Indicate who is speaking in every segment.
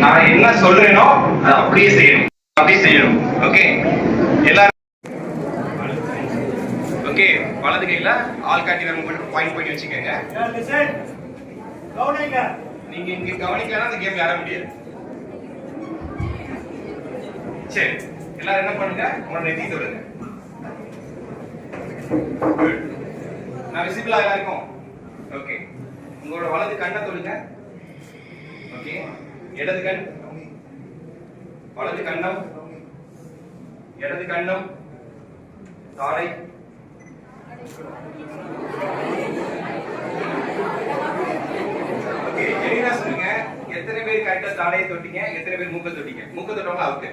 Speaker 1: நான் என்ன சொல்றேனோ அதை அப்படியே செய்யணும். ஓகே, எல்லாரும் ஓகே. வலது கையில ஆள்காட்டி விரல் மட்டும் பாயிண்ட் பண்ணி வச்சுக்கோங்க. நீங்க இங்க கவனிக்கலாம், அந்த கேம் விளையாட முடியாது. சரி, எல்லாரும் என்ன பண்ணுங்க, உங்களோட நெத்தி தொடுங்க. நான் விசிபிளா இருக்கும். ஓகே, உங்களோட வலது கண்ணை தொடுங்க. ஓகே, இடது கண், வலது கண்ணம், இடது கண்ணம், தாடை, ஓகே. என்ன சொல்லுங்க, எத்தனை பேர் கரெக்டா தாடையை தொட்டீங்க, எத்தனை பேர் மூக்க தொட்டீங்க? மூக்க தொட்டவங்க அவுட்.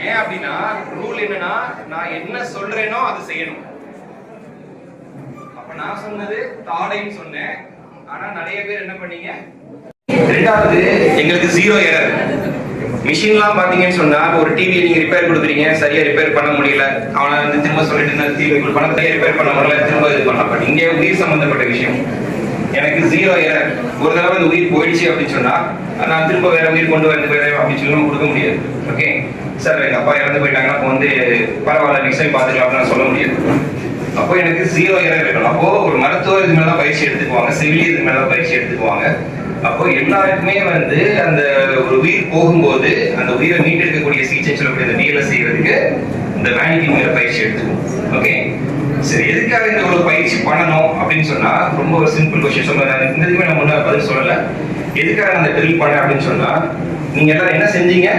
Speaker 1: ஏன் அப்படின்னா ரூல் என்னன்னா, நான் என்ன சொல்றேனோ அது செய்யணும். அப்ப நான் சொன்னது தாடைன்னு சொன்னேன், ஆனா நிறைய பேர் என்ன பண்ணீங்க? ரெண்டாவது, எங்களுக்கு 0 எரர். மிஷின்லாம் பாத்தீங்கன்னு சொன்னா, ஒரு டிவியை நீங்க ரிப்பேர் கொடுக்குறீங்க, சரியா ரிப்பேர் பண்ண முடியல, அவனை வந்து திரும்ப சொல்லிட்டு பணத்தை ரிப்பேர் பண்ண முடியல, திரும்ப இது பண்ணலாம். இங்கே உயிர் சம்பந்தப்பட்ட விஷயம். எனக்கு 0 எரர். ஒரு தடவை இந்த உயிர் போயிடுச்சு அப்படின்னு சொன்னா, நான் திரும்ப வேற உயிர் கொண்டு வந்து வேற அப்படின்னு சொல்லி நம்ம கொடுக்க முடியாது. ஓகே சார், எங்க அப்பா இறந்து போயிட்டாங்கன்னா அப்போ வந்து பரவாயில்ல, நெக்ஸ்ட் டைம் பாத்துக்கலாம் அப்படின்னு சொல்ல முடியாது. அப்போ எனக்கு 0 எரர் இருக்கணும். அப்போ ஒரு மருத்துவர் இது மேலதான் பயிற்சி எடுத்துக்குவாங்க, செவிலியர் இது மேலதான் பயிற்சி எடுத்துக்குவாங்க. அப்போ எல்லாருக்குமே வந்து அந்த ஒரு உயிர் போகும்போது அந்த உயிரை மீட்டெடுக்கக்கூடிய சிகிச்சை சொல்லக்கூடிய இந்த பிஎல்எஸ் செய்யறதுக்கு இந்த வேனிட்டி மேல பயிற்சி எடுத்துக்கும். ஓகே சரி, எதுக்காக இந்த ஒரு பயிற்சி பண்ணணும் அப்படின்னு சொன்னா, ரொம்ப ஒரு சிம்பிள் கொஸ்டின் சொல்றேன். இந்த இதுமே நான் முன்ன பதில் சொல்லல. எதுக்காக அந்த ட்ரில் பண்ண அப்படின்னு சொன்னா, நீங்க எல்லாரும் என்ன செஞ்சீங்க,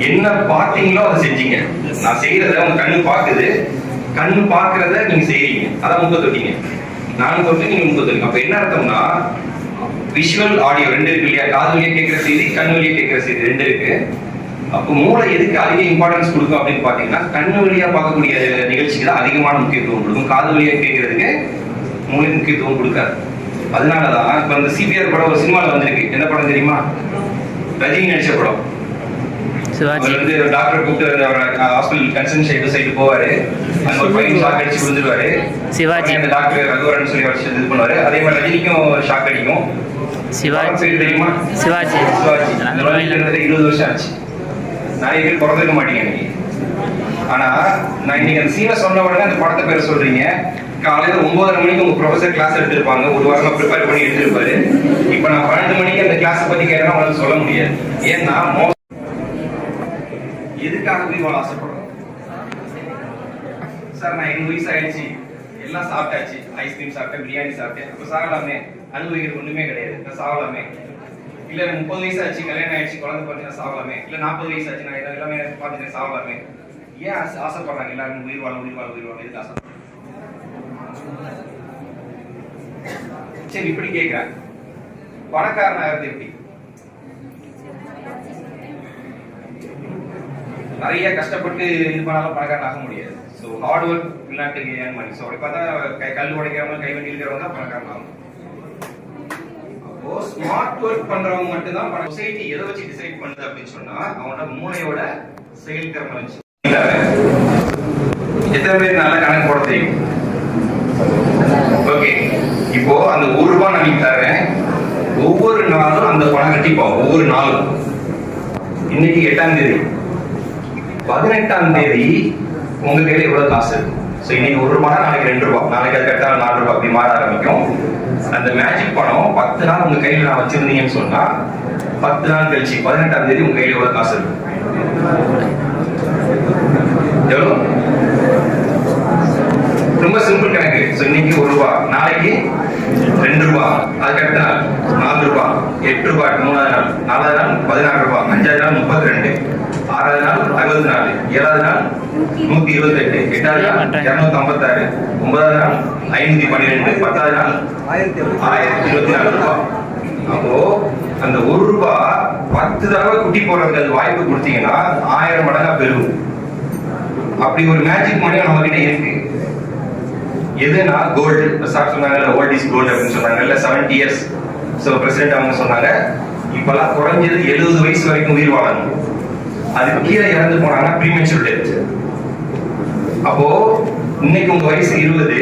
Speaker 1: என்ன பார்த்தீங்களோ அதை செஞ்சீங்க. நான் செய்யறத உங்க கண்ணு பாக்குது, கண்ணு பாக்குறத நீங்க செய்யறீங்க, அதான் முக்க தொட்டீங்க. நானும் தொட்டு நீங்க முக்க தொட்டீங்க. அப்ப என்ன அர்த்தம்னா, விஷுவல் ஆடியோ ரெண்டு இருக்கு இல்லையா? காது வழியா கேட்கிற செய்தி, கண்ணு வழியா கேட்கிற செய்தி ரெண்டு இருக்கு. அப்போ மூளை எதுக்கு அதிக இம்பார்ட்டன்ஸ் கொடுக்கும் அப்படின்னு பாத்தீங்கன்னா, கண்ணு வழியா பார்க்கக்கூடிய நிகழ்ச்சிக்கு தான் அதிகமான முக்கியத்துவம் கொடுக்கும். காது வழியா கேட்கறதுக்கு மூளை முக்கியத்துவம் கொடுக்காது. அதனாலதான் இப்ப அந்த சிபிஆர் படம் ஒரு சினிமால வந்திருக்கு. என்ன படம் தெரியுமா? ரஜினி நடிச்ச படம். வந்து டாக்டர் கூப்பிட்டு ஹாஸ்பிட்டல் கன்சர்ன் சைடு போவாரு. அங்க ஒரு பையன் ஷாக் அடிச்சு விழுந்துருவாரு. சிவாஜி அந்த டாக்டர் ரகுவரன் சொல்லி அடிச்சு இது பண்ணுவாரு. அதே மாதிரி ரஜினிக்கும் ஷாக் அடிக்கும். சிவாஜி தெரியுமா? சிவாஜி 20 வருஷம் ஆச்சு. நிறைய பேர் பிறந்திருக்க மாட்டீங்க இன்னைக்கு. ஆனா நான் இன்னைக்கு அந்த சீனை சொன்ன உடனே அந்த படத்தை பேரை சொல்றீங்க. காலையில 9:30 மணிக்கு உங்க ப்ரொஃபசர் கிளாஸ் எடுத்திருப்பாங்க, ஒரு வாரமா ப்ரிப்பேர் பண்ணி எடுத்திருப்பாரு. இப்ப நான் 12 மணிக்கு அந்த கிளாஸ் பத்தி கேட்டா உங்களுக்கு சொல்ல முடியாது. ஏன்னா எதுக்காக உயிர் வாழ ஆசைப்படுறோம்? சார் நான் 20 வயசு ஆயிடுச்சு, எல்லாம் சாப்பிட்டாச்சு, ஐஸ்கிரீம் சாப்பிட்டேன், பிரியாணி சாப்பிட்டேன், அப்ப சாகலாமே, அனுபவிக்கிறது ஒண்ணுமே கிடையாது, நான் சாகலாமே. இல்ல 30 வயசு ஆச்சு, கல்யாணம் ஆயிடுச்சு, குழந்தை பார்த்தீங்கன்னா சாகலாமே. இல்ல 40 வயசு ஆச்சு, நான் எல்லாமே பார்த்துட்டு சாகலாமே. ஏன் ஆசைப்படுறாங்க எல்லாரும்? உயிர் வாழ எதுக்கு ஆசைப்படுறாங்க? சரி, இப்படி கேட்கிறேன், பணக்காரன் ஆகிறது எப்படி? நிறைய கஷ்டப்பட்டு இது பண்ணாலும் பணக்காரன் ஆக முடியாது. ஸோ ஹார்ட் ஒர்க் இல்லாட்டி ஏன் மணி. ஸோ அப்படி பார்த்தா கல் உடைக்கிறவங்க, கைவண்டி இருக்கிறவங்க தான் பணக்காரன் ஆகும். அப்போ ஸ்மார்ட் ஒர்க் பண்றவங்க மட்டும்தான் பணம். சொசைட்டி எதை வச்சு டிசைட் பண்ணுது அப்படின்னு சொன்னா, அவனோட மூளையோட செயல்திறனை வச்சு. எத்தனை பேர் நல்ல கணக்கு போட தெரியும்? ஓகே, இப்போ அந்த ₹1 நான் தரேன், ஒவ்வொரு நாளும் அந்த பணம் கட்டிப்போம். ஒவ்வொரு நாளும் இன்னைக்கு 8ஆம் தேதி, 18ஆம் தேதி உங்க கையில எவ்வளவு காசு இருக்கு? சோ இன்னைக்கு ₹1, நாளைக்கு ₹2, நாளைக்கு அது கரெக்டா ₹4 அப்படி மாற ஆரம்பிக்கும். அந்த மேஜிக் பணம் 10 நாள் உங்க கையில நான் வச்சிருந்தீங்கன்னு சொன்னா, 10 நாள் கழிச்சு 18ஆம் தேதி உங்க கையில எவ்வளவு காசு இருக்கு? எவ்வளவு? ரொம்ப சிம்பிள் கணக்கு. சோ இன்னைக்கு ₹1, நாளைக்கு ₹2, அதுக்கு அடுத்த நாள் ₹4, ₹8, 3ஆவது நாள், 4ஆவது நாள் ₹16, 5ஆவது நாள் ₹32, 6ஆவது நாள் 64, 7ஆவது நாள் 128, 8ஆவது நாள் 256, 9ஆவது நாள் 512, 10ஆவது நாள் ₹1024. அப்போ அந்த ₹1 10 தடவை குட்டி போடுறதுக்கு அது வாய்ப்பு கொடுத்தீங்கன்னா 1000 மடங்கா பெருகும். அப்படி ஒரு மேஜிக் மணி நம்ம கிட்ட இருக்கு. எதுனா கோல்டு. சார் சொன்னாங்கல்ல, ஓல்ட் இஸ் கோல்டு அப்படின்னு சொன்னாங்கல்ல, 70 இயர்ஸ். ஸோ பிரசிடென்ட் அவங்க சொன்னாங்க, இப்பெல்லாம் குறைஞ்சது 70 வயசு வரைக்கும் உயிர் வாழணும். அதுக்கு கீழே இறந்து போனாங்கன்னா ப்ரீமெச்சூர் டெத். அப்போ இன்னைக்கு உங்க வயசு 20,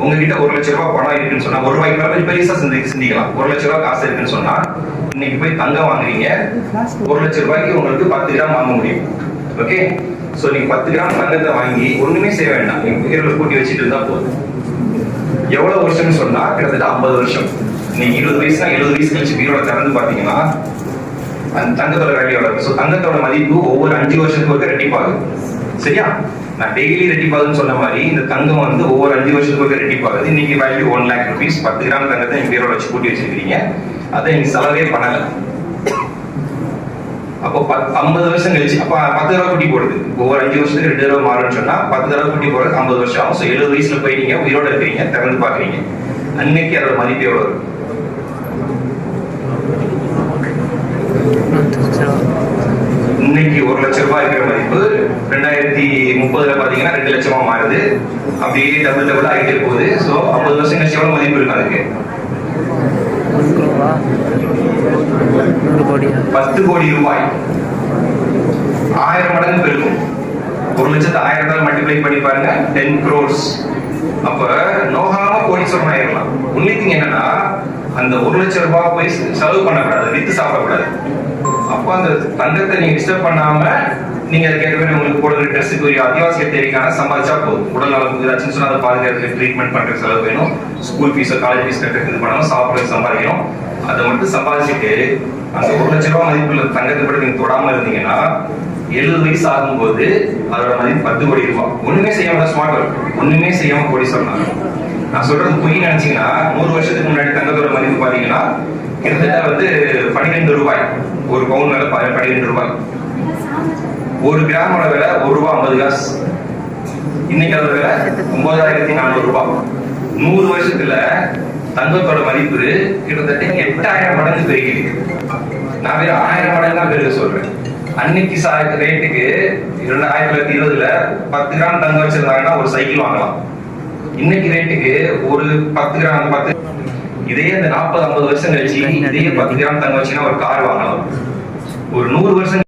Speaker 1: உங்ககிட்ட 1 லட்சம் ரூபாய் பணம் இருக்குன்னு சொன்னா, 1 ரூபாய்க்கு மேல பெருசா சிந்திக்கலாம். 1 லட்சம் ரூபாய் காசு இருக்குன்னு சொன்னா, இன்னைக்கு போய் தங்கம் வாங்குறீங்க, 1 லட்சம் ரூபாய்க்கு உங்களுக்கு 10 கிராம் வாங்க முடியும். ஓகே, சோ நீங்க 10 கிராம் தங்கத்தை வாங்கி ஒண்ணுமே செய்ய வேண்டாம், நீங்க பீரோல கூட்டி வச்சுட்டு இருந்தா போதும். எவ்வளவு வருஷம்னு சொன்னா கிட்டத்தட்ட 50 வருஷம். நீங்க 20 வயசுனா 70 வயசு கழிச்சு பீரோல திறந்து பாத்தீங்கன்னா அந்த தங்கத்தோட வேல்யூ எவ்வளவு. சோ தங்கத்தோட மதிப்பு ஒவ்வொரு 5 வருஷத்துக்கு ஒரு ரெட்டிப்பாகுது. சரியா? நான் டெய்லி ரெட்டிப்பாகுதுன்னு சொன்ன மாதிரி இந்த தங்கம் வந்து ஒவ்வொரு 5 வருஷத்துக்கு ஒரு ரெட்டிப்பாகுது. இன்னைக்கு வேல்யூ 1 lakh rupees. 10 கிராம் தங்கத்தை நீங்க பீரோல வச்சு கூட்டி வச்சிருக்கீங்க, அதை நீங்க செலவே பண்ணல. அப்போ 50 வருஷம் கழிச்சு அப்ப 10 தடவை குட்டி போடுது. ஒவ்வொரு 5 வருஷத்துக்கு 2 தடவை மாறும்னு சொன்னா 10 தடவை குட்டி போடுறது 50 வருஷம் ஆகும். 70 வயசுல போய் நீங்க உயிரோட இருக்கிறீங்க, திறந்து பாக்குறீங்க, அன்னைக்கு அதோட மதிப்பு எவ்வளவு இருக்கும்? இன்னைக்கு 1 லட்சம் ரூபாய் இருக்கிற மதிப்பு 2030 பாத்தீங்கன்னா 2 லட்சமா மாறுது. அப்படியே டபுள் ஆகிட்டே போகுது. சோ 50 வருஷம் கழிச்சு எவ்வளவு மதிப்பு இருக்கு அதுக்கு? 10 கோடி ரூபாய். 1000 மடங்கு பெருகும். 1 லட்சத்தை 1000 மல்டிப்ளை பண்ணி பாருங்க, 10 crores. அப்ப நோகாம கோடீஸ்வரன் ஆயிடலாம். உண்மைக்கு என்னன்னா அந்த 1 லட்சம் ரூபாய் போய் செலவு பண்ணக்கூடாது, வித்து சாப்பிடக்கூடாது. அப்ப அந்த தங்கத்தை நீங்க டிஸ்டர்ப் பண்ணாம நீங்க அதுக்கேற்ற உங்களுக்கு போடுற ட்ரெஸ்ஸுக்கு ஒரு அத்தியாவசிய தேவைக்கான சம்பாதிச்சா போதும். உடல் நலம் ஏதாச்சும் சொன்னா அதை பாதுகாக்கிறதுக்கு ட்ரீட்மெண்ட் பண்ற செலவு வேணும், ஸ்கூல் ஃபீஸ் காலேஜ் ஃபீஸ் கட்டுறதுக்கு இது பண்ணணும், சாப்பிட்றது சம்பாதிக்கணும். அதை மட்டும் சம்பாதிச்சுட்டு அந்த 1 லட்சம் ரூபாய் மதிப்புள்ள தங்கத்தை படி நீங்க தொடாம இருந்தீங்கன்னா 70 வயசு ஆகும்போது அதோட மதிப்பு 10 கோடி ரூபாய். ஒண்ணுமே செய்யாம ஸ்மார்ட் ஒர்க், ஒண்ணுமே செய்யாம கோடி சொன்னாங்க. நான் சொல்றது பொய் நினைச்சீங்கன்னா 100 வருஷத்துக்கு முன்னாடி தங்கத்தோட மதிப்பு பாத்தீங்கன்னா கிட்டத்தட்ட வந்து 12 ரூபாய். ஒரு பவுன் விலை 12 ரூபாய். 1 கிராமோட விலை 1 ரூபாய் 50 காசு. இன்னைக்கு அதோட விலை 9400 ரூபாய். 100 வருஷத்துல தங்கத்தோட மதிப்பு கிட்டத்தட்ட 8000 மடங்கு பெருகிருக்கு. நான் வேற 1000 மடங்கு தான் பெருக சொல்றேன். அன்னைக்கு ரேட்டுக்கு 2020 10 கிராம் தங்கம் வச்சிருந்தாங்கன்னா ஒரு சைக்கிள் வாங்கலாம். இன்னைக்கு ரேட்டுக்கு ஒரு 10 கிராம் இதே அந்த 40-50 வருஷம் கழிச்சு இதே 10 கிராம் தங்கம் வச்சுன்னா ஒரு கார் வாங்கலாம். ஒரு 100 வருஷம்